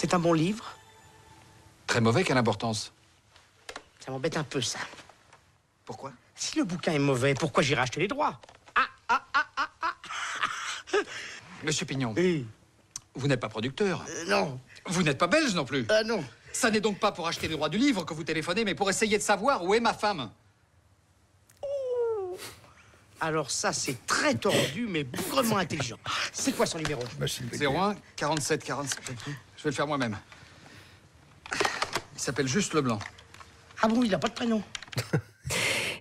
C'est un bon livre? Très mauvais, quelle importance? Ça m'embête un peu, ça. Pourquoi? Si le bouquin est mauvais, pourquoi j'irai acheter les droits? Monsieur Pignon, Oui. vous n'êtes pas producteur. Non. Vous n'êtes pas belge non plus. Non. Ça n'est donc pas pour acheter les droits du livre que vous téléphonez, mais pour essayer de savoir où est ma femme. Alors ça, c'est très tordu, mais bougrement intelligent. C'est quoi son numéro? 01 47 47. Je vais le faire moi-même. Il s'appelle juste Leblanc. Ah bon, il n'a pas de prénom?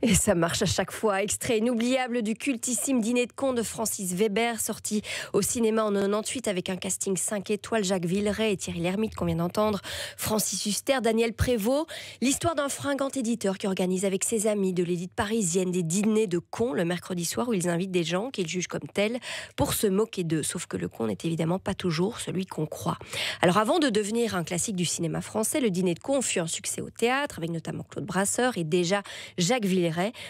Et ça marche à chaque fois. Extrait inoubliable du cultissime Dîner de cons de Francis Weber, sorti au cinéma en 98 avec un casting 5 étoiles, Jacques Villeray et Thierry Lhermitte qu'on vient d'entendre, Francis Huster, Daniel Prévost. L'histoire d'un fringant éditeur qui organise avec ses amis de l'élite parisienne des dîners de cons le mercredi soir où ils invitent des gens qu'ils jugent comme tels pour se moquer d'eux. Sauf que le con n'est évidemment pas toujours celui qu'on croit. Alors avant de devenir un classique du cinéma français, le Dîner de cons fut un succès au théâtre avec notamment Claude Brasseur et déjà Jacques Villeray.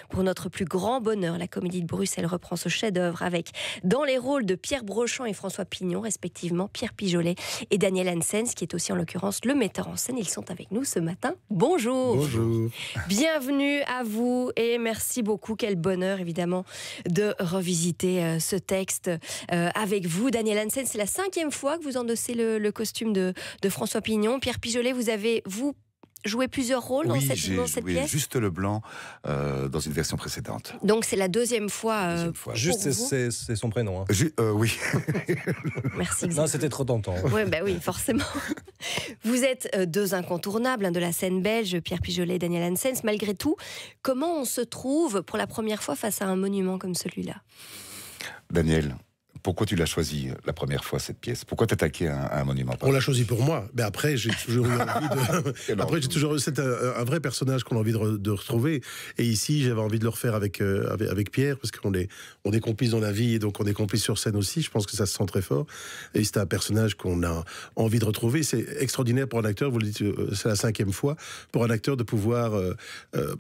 Pour notre plus grand bonheur, la Comédie de Bruxelles reprend ce chef-d'œuvre avec, dans les rôles de Pierre Brochant et François Pignon, respectivement Pierre Pijolet et Daniel Hansens, qui est aussi en l'occurrence le metteur en scène. Ils sont avec nous ce matin. Bonjour. Bonjour. Bienvenue à vous et merci beaucoup. Quel bonheur évidemment de revisiter ce texte avec vous. Daniel Hansens, c'est la 5e fois que vous endossez le costume de François Pignon. Pierre Pijolet, vous avez joué plusieurs rôles dans cette pièce. Juste Leblanc dans une version précédente. Donc c'est la deuxième fois. Juste, c'est son prénom. Hein. Oui. Merci. Non, c'était trop tentant. Ouais, bah oui, forcément. Vous êtes deux incontournables de la scène belge, Pierre Pijolet et Daniel Hansens. Malgré tout, comment on se trouve pour la première fois face à un monument comme celui-là? Daniel, pourquoi tu l'as choisi la première fois, cette pièce? Pourquoi t'attaquer à un monument? On l'a choisi pour moi. Mais après, j'ai toujours eu envie de... Après, c'est un vrai personnage qu'on a envie de retrouver. Et ici, j'avais envie de le refaire avec Pierre, parce qu'on est complices dans la vie, et donc on est complices sur scène aussi. Je pense que ça se sent très fort. Et c'est un personnage qu'on a envie de retrouver. C'est extraordinaire pour un acteur, vous le dites, c'est la 5e fois, pour un acteur de pouvoir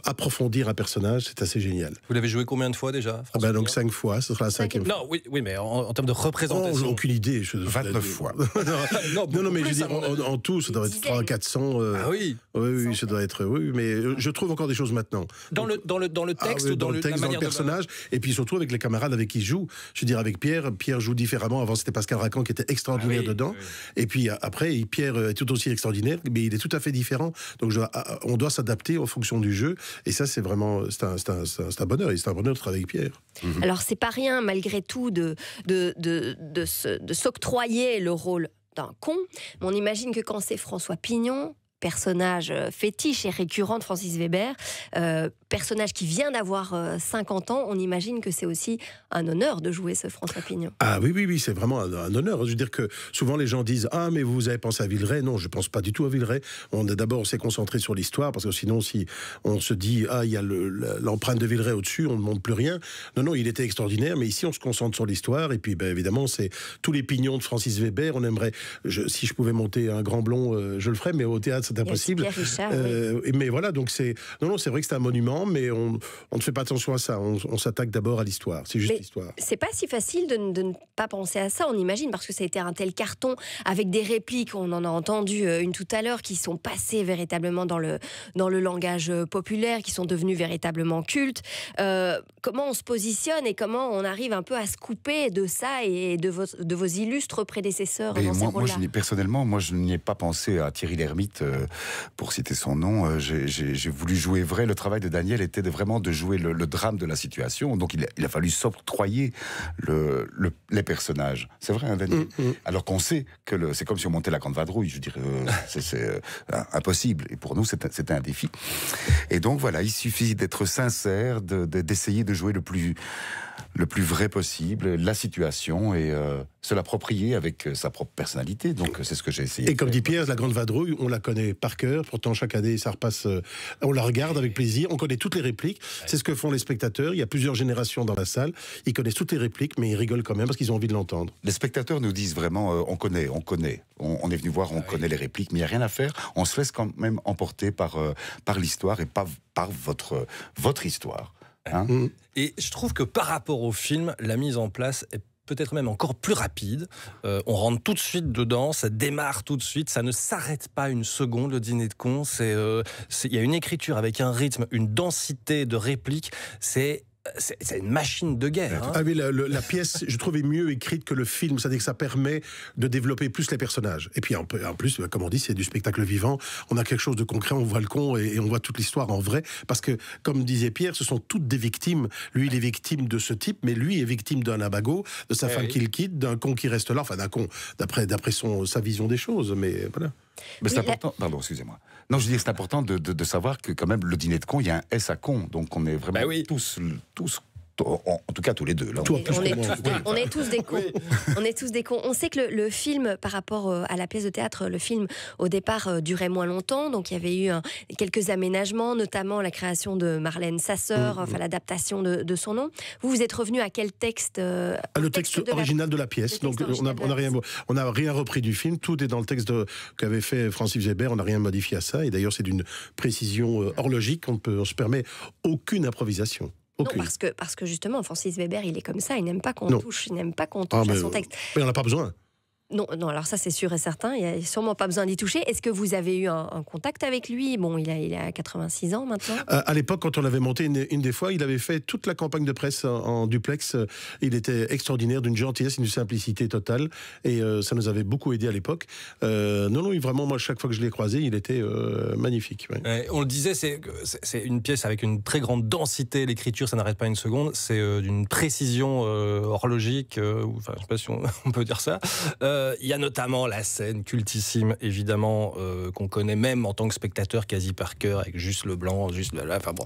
approfondir un personnage. C'est assez génial. Vous l'avez joué combien de fois déjà, François? Donc 5 fois, ce sera la 5e fois. Non, oui, mais en termes de représentation. J'ai aucune idée. 29 fois. non, mais je veux dire, en tout, ça doit être 300 400. Ah oui. Oui, ça doit être. Oui, mais je trouve encore des choses maintenant. Dans le texte, ou dans le texte, dans le personnage, et puis surtout avec les camarades avec qui il joue. Je veux dire, avec Pierre joue différemment. Avant, c'était Pascal Racan qui était extraordinaire dedans. Oui. Et puis après, Pierre est tout aussi extraordinaire, mais il est tout à fait différent. Donc on doit s'adapter en fonction du jeu. Et ça, c'est vraiment, c'est un bonheur. Et c'est un bonheur de travailler avec Pierre. Alors, c'est pas rien, malgré tout, de s'octroyer le rôle d'un con. Mais on imagine que quand c'est François Pignon, personnage fétiche et récurrent de Francis Weber, personnage qui vient d'avoir 50 ans, on imagine que c'est aussi un honneur de jouer ce François Pignon. Ah oui, c'est vraiment un honneur. Je veux dire que souvent les gens disent « Ah, mais vous avez pensé à Villeray ?» Non, je ne pense pas du tout à Villeray. On s'est concentré sur l'histoire, parce que sinon, si on se dit « Ah, il y a l'empreinte de Villeray au-dessus, on ne montre plus rien. » Non, il était extraordinaire, mais ici, on se concentre sur l'histoire. Et puis, évidemment, c'est tous les pignons de Francis Weber. On aimerait, si je pouvais monter un grand blond, je le ferais, mais au théâtre, c'est impossible. Richard, oui. Mais voilà, donc c'est vrai que c'est un monument, mais on ne fait pas attention à ça. On s'attaque d'abord à l'histoire. C'est juste l'histoire. C'est pas si facile de ne pas penser à ça, on imagine, parce que ça a été un tel carton avec des répliques, on en a entendu une tout à l'heure, qui sont passées véritablement dans le langage populaire, qui sont devenues véritablement cultes. Comment on se positionne et comment on arrive un peu à se couper de ça et de vos illustres prédécesseurs dans ces rôles-là? Personnellement, je n'y ai pas pensé à Thierry Lhermitte, pour citer son nom. J'ai voulu jouer vrai. Le travail de Daniel était vraiment de jouer le drame de la situation. Donc il a fallu s'octroyer les personnages. C'est vrai, hein, Daniel? Alors qu'on sait que c'est comme si on montait la grande vadrouille. Je dirais, c'est impossible. Et pour nous, c'était un défi. Et donc voilà, il suffit d'être sincère, d'essayer de jouer le plus vrai possible, la situation, et se l'approprier avec sa propre personnalité. Donc c'est ce que j'ai essayé. Et comme dit Pierre, la grande vadrouille, on la connaît par cœur. Pourtant, chaque année, ça repasse. On la regarde avec plaisir. On connaît toutes les répliques. C'est ce que font les spectateurs. Il y a plusieurs générations dans la salle. Ils connaissent toutes les répliques, mais ils rigolent quand même parce qu'ils ont envie de l'entendre. Les spectateurs nous disent vraiment, on connaît. On est venu voir, on connaît les répliques, mais il n'y a rien à faire. On se laisse quand même emporter par l'histoire et par votre histoire. Hein? Et je trouve que par rapport au film, la mise en place est peut-être même encore plus rapide. On rentre tout de suite dedans, ça démarre tout de suite, ça ne s'arrête pas une seconde, le dîner de cons. Il y a une écriture avec un rythme, une densité de répliques, c'est une machine de guerre. Hein. Ah oui, la pièce, je trouvais mieux écrite que le film, c'est-à-dire que ça permet de développer plus les personnages. Et puis en plus, comme on dit, c'est du spectacle vivant. On a quelque chose de concret, on voit le con et on voit toute l'histoire en vrai. Parce que, comme disait Pierre, ce sont toutes des victimes. Lui, il est victime de ce type, mais lui est victime d'un abago, de sa femme qu'il quitte, d'un con qui reste là, enfin d'un con, d'après sa vision des choses. Mais voilà. Mais c'est important. Pardon, excusez-moi. Non, je dis que c'est important de savoir que quand même le dîner de con, il y a un S à con, donc on est vraiment tous, en tout cas tous les deux. Là, on est tous des cons. Oui. On est tous des cons. On sait que le film, par rapport à la pièce de théâtre, le film au départ durait moins longtemps, donc il y avait eu quelques aménagements, notamment la création de Marlène Sasseur, enfin l'adaptation de son nom. Vous êtes revenu à quel texte le texte original de la pièce. Donc on n'a rien repris du film. Tout est dans le texte qu'avait fait Francis Weber. On n'a rien modifié à ça. Et d'ailleurs, c'est d'une précision horlogique. On se permet aucune improvisation. Non, parce que justement, Francis Weber, il est comme ça, il n'aime pas qu'on touche, à son texte. Mais on n'a pas besoin. Non, alors ça c'est sûr et certain, il n'y a sûrement pas besoin d'y toucher. Est-ce que vous avez eu un contact avec lui? Bon, il a 86 ans maintenant. À l'époque, quand on l'avait monté une des fois, il avait fait toute la campagne de presse en duplex. Il était extraordinaire, d'une gentillesse, d'une simplicité totale. Et ça nous avait beaucoup aidé à l'époque. Non, vraiment, moi, chaque fois que je l'ai croisé, il était magnifique. Ouais. On le disait, c'est une pièce avec une très grande densité. L'écriture, ça n'arrête pas une seconde. C'est d'une précision horlogique, enfin, je ne sais pas si on peut dire ça. Il y a notamment la scène cultissime, évidemment, qu'on connaît même en tant que spectateur quasi par cœur, avec juste le blanc, juste là, enfin bon.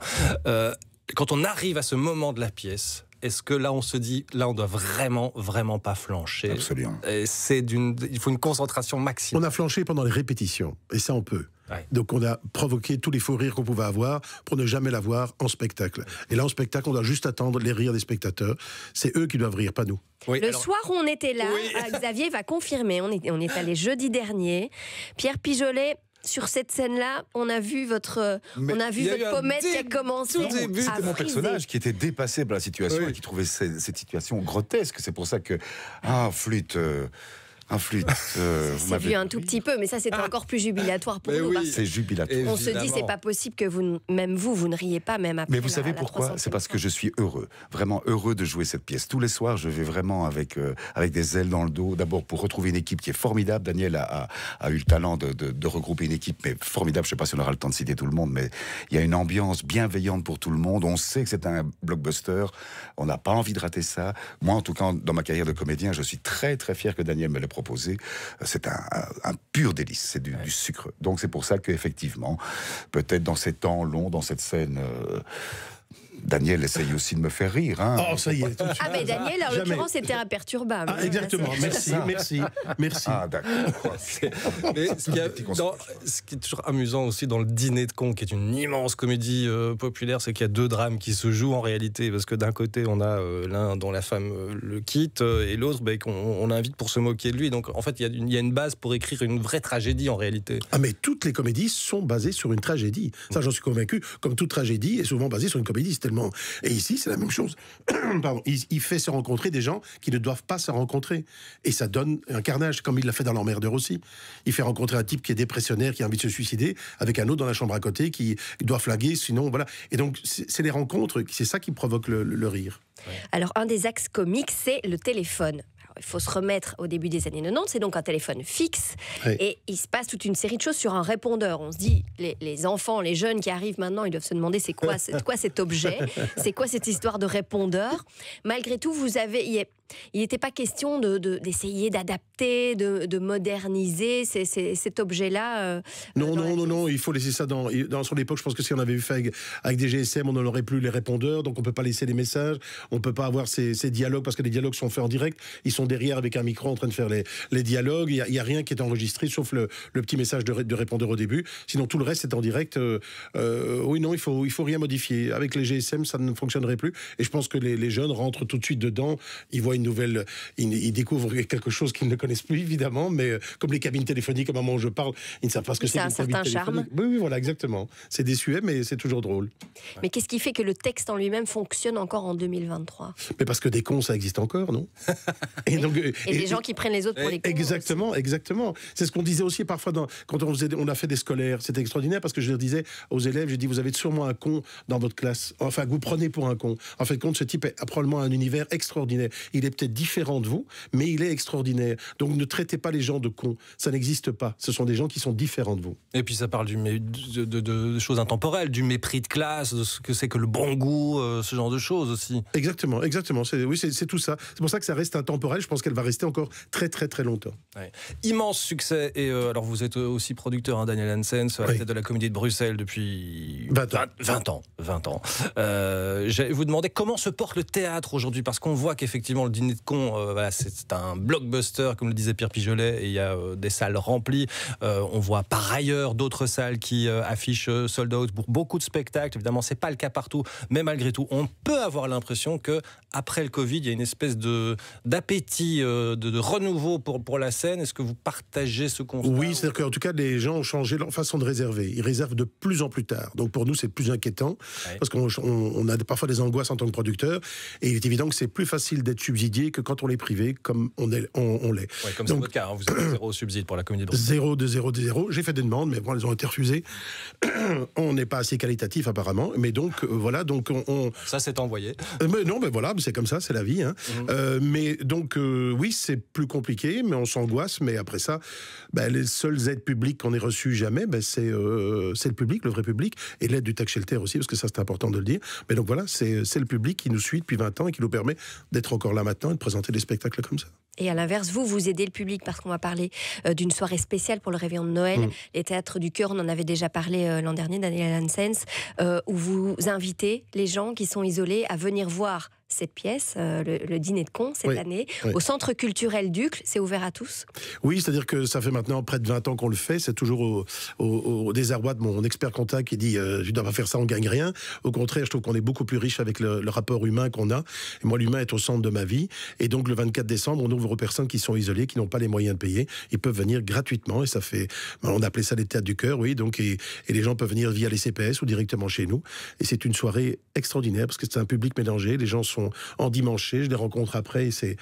Quand on arrive à ce moment de la pièce, est-ce que là on se dit, là on doit vraiment pas flancher? Absolument. Il faut une concentration maximum. On a flanché pendant les répétitions, et ça on peut. Ouais. Donc on a provoqué tous les faux rires qu'on pouvait avoir pour ne jamais l'avoir en spectacle. Et là en spectacle, on doit juste attendre les rires des spectateurs. C'est eux qui doivent rire, pas nous. Oui, soir où on était là, Xavier va confirmer, on est allé jeudi dernier. Pierre Pijolet, sur cette scène-là, on a vu votre pommette qui a commencé à friser. C'était mon personnage qui était dépassé par la situation et qui trouvait cette situation grotesque. C'est pour ça que... flûte... Un flûte. C'est vu un tout petit peu, mais ça c'est encore plus jubilatoire pour nous. Oui, c'est jubilatoire. On se dit c'est pas possible que vous ne riez pas même après. Mais vous savez pourquoi? C'est parce que je suis heureux, vraiment heureux de jouer cette pièce. Tous les soirs, je vais vraiment avec des ailes dans le dos. D'abord pour retrouver une équipe qui est formidable. Daniel a eu le talent de regrouper une équipe, mais formidable. Je sais pas si on aura le temps de citer tout le monde, mais il y a une ambiance bienveillante pour tout le monde. On sait que c'est un blockbuster. On n'a pas envie de rater ça. Moi, en tout cas, dans ma carrière de comédien, je suis très très fier que Daniel me l'ait proposé. C'est un pur délice, c'est du sucre. Donc c'est pour ça qu'effectivement, peut-être dans ces temps longs, dans cette scène... Daniel essaye aussi de me faire rire. Hein. Oh, ça y est. Tout de suite. Mais Daniel, en l'occurrence, c'était imperturbable. Exactement. Merci. Ah, d'accord. Mais ce qui est toujours amusant aussi dans le Dîner de cons, qui est une immense comédie populaire, c'est qu'il y a deux drames qui se jouent en réalité. Parce que d'un côté, on a l'un dont la femme le quitte, et l'autre qu'on invite pour se moquer de lui. Donc en fait, il y a une base pour écrire une vraie tragédie en réalité. Ah, mais toutes les comédies sont basées sur une tragédie. Ça, j'en suis convaincu. Comme toute tragédie est souvent basée sur une comédie. Et ici, c'est la même chose. Pardon. Il fait se rencontrer des gens qui ne doivent pas se rencontrer. Et ça donne un carnage, comme il l'a fait dans L'Emmerdeur aussi. Il fait rencontrer un type qui est dépressionnaire, qui a envie de se suicider, avec un autre dans la chambre à côté, qui doit flinguer, sinon, voilà. Et donc, c'est les rencontres, c'est ça qui provoque le rire. Alors, un des axes comiques, c'est le téléphone. Il faut se remettre au début des années 90, c'est donc un téléphone fixe, et il se passe toute une série de choses sur un répondeur. On se dit, les enfants, les jeunes qui arrivent maintenant, ils doivent se demander c'est quoi cet objet, c'est quoi cette histoire de répondeur. Malgré tout, il n'était pas question d'essayer d'adapter, de moderniser cet objet-là. Non, il faut laisser ça dans son époque. Je pense que si on avait fait avec des GSM, on n'aurait plus les répondeurs, donc on ne peut pas laisser les messages, on ne peut pas avoir ces dialogues, parce que les dialogues sont faits en direct, ils sont derrière avec un micro en train de faire les dialogues, il n'y a rien qui est enregistré, sauf le petit message de répondeur au début, sinon tout le reste est en direct. Il faut rien modifier. Avec les GSM, ça ne fonctionnerait plus, et je pense que les jeunes rentrent tout de suite dedans, ils voient voient une nouvelle, ils découvrent quelque chose qu'ils ne connaissent plus évidemment, mais comme les cabines téléphoniques, au moment où je parle, ils ne savent pas ce que c'est. C'est un certain charme. Oui, voilà, exactement. C'est désuet, mais c'est toujours drôle. Mais qu'est-ce qui fait que le texte en lui-même fonctionne encore en 2023? Mais parce que des cons, ça existe encore, non? Et des gens qui prennent les autres pour les cons. Exactement, exactement. C'est ce qu'on disait aussi parfois quand on a fait des scolaires. C'était extraordinaire parce que je leur disais aux élèves, j'ai dit, vous avez sûrement un con dans votre classe. Enfin, que vous prenez pour un con. En fait, compte, ce type a probablement un univers extraordinaire. Il est peut-être différent de vous, mais il est extraordinaire. Donc ne traitez pas les gens de cons. Ça n'existe pas. Ce sont des gens qui sont différents de vous. Et puis ça parle de choses intemporelles, du mépris de classe, de ce que c'est que le bon goût, ce genre de choses aussi. Exactement, exactement. C'est tout ça. C'est pour ça que ça reste intemporel. Je pense qu'elle va rester encore très très très longtemps. Ouais. Immense succès. Et alors vous êtes aussi producteur, hein, Daniel Hansens, à la tête de la Comédie de Bruxelles depuis 20 ans. J'allais vous demander comment se porte le théâtre aujourd'hui, parce qu'on voit qu'effectivement le Dîner de Cons, voilà, c'est un blockbuster, comme le disait Pierre Pijolet, et il y a des salles remplies. On voit par ailleurs d'autres salles qui affichent sold out pour beaucoup de spectacles. Évidemment, c'est pas le cas partout, mais malgré tout, on peut avoir l'impression que après le Covid, il y a une espèce d'appétit, de renouveau pour la scène. Est-ce que vous partagez ce constat? Oui, c'est-à-dire qu'en tout cas, les gens ont changé leur façon de réserver. Ils réservent de plus en plus tard. Donc pour nous, c'est plus inquiétant, parce qu'on a parfois des angoisses en tant que producteur, et il est évident que c'est plus facile d'être subsidié que quand on est privé, comme on l'est. Ouais, comme c'est votre cas, hein, vous avez 0 subside pour la Comédie de Bruxelles. 0. J'ai fait des demandes, mais bon, elles ont été refusées. On n'est pas assez qualitatif apparemment, mais donc voilà, donc ça c'est envoyé. Mais non, mais voilà, c'est comme ça, c'est la vie. Hein. Mais donc oui, c'est plus compliqué, mais on s'angoisse. Mais après ça, les seules aides publiques qu'on ait reçues jamais, c'est le public, le vrai public, et l'aide du tax shelter aussi, parce que ça c'est important de le dire. Mais donc voilà, c'est le public qui nous suit depuis 20 ans et qui nous permet d'être encore là maintenant et de présenter des spectacles comme ça. Et à l'inverse, vous aidez le public, parce qu'on va parler d'une soirée spéciale pour le réveillon de Noël. Les théâtres du cœur, on en avait déjà parlé l'an dernier, Daniel Hansens, où vous invitez les gens qui sont isolés à venir voir cette pièce, le Dîner de Cons, cette année, au Centre culturel Ducle. C'est ouvert à tous? Oui, c'est-à-dire que ça fait maintenant près de 20 ans qu'on le fait. C'est toujours au désarroi de mon expert comptable qui dit je ne dois pas faire ça, on ne gagne rien. Au contraire, je trouve qu'on est beaucoup plus riche avec le rapport humain qu'on a. Et moi, l'humain est au centre de ma vie. Et donc, le 24 décembre, on ouvre aux personnes qui sont isolées, qui n'ont pas les moyens de payer. Ils peuvent venir gratuitement. Et ça fait... On appelait ça les théâtres du cœur, oui. Donc, et les gens peuvent venir via les CPS ou directement chez nous. Et c'est une soirée extraordinaire parce que c'est un public mélangé. Les gens sont endimanchés, je les rencontre après et c'est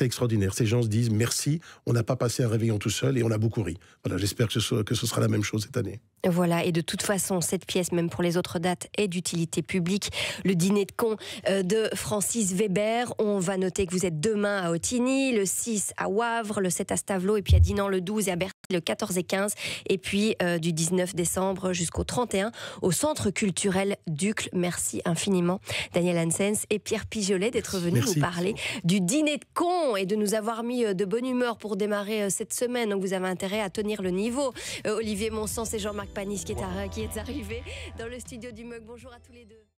extraordinaire. Ces gens se disent merci, on n'a pas passé un réveillon tout seul et on a beaucoup ri. Voilà, j'espère que ce sera la même chose cette année. Voilà, et de toute façon, cette pièce, même pour les autres dates, est d'utilité publique. Le Dîner de Cons de Francis Weber. On va noter que vous êtes demain à Ottignies, le 6 à Wavre, le 7 à Stavelot, et puis à Dinan le 12 et à Berthier le 14 et 15, et puis du 19 décembre jusqu'au 31 au Centre culturel Ducle. Merci infiniment, Daniel Hansens et Pierre Pijolet, d'être venus vous parler du Dîner de Cons et de nous avoir mis de bonne humeur pour démarrer cette semaine. Donc vous avez intérêt à tenir le niveau. Olivier Monsens et Jean-Marc Panis qui est arrivé dans le studio du MUG. Bonjour à tous les deux.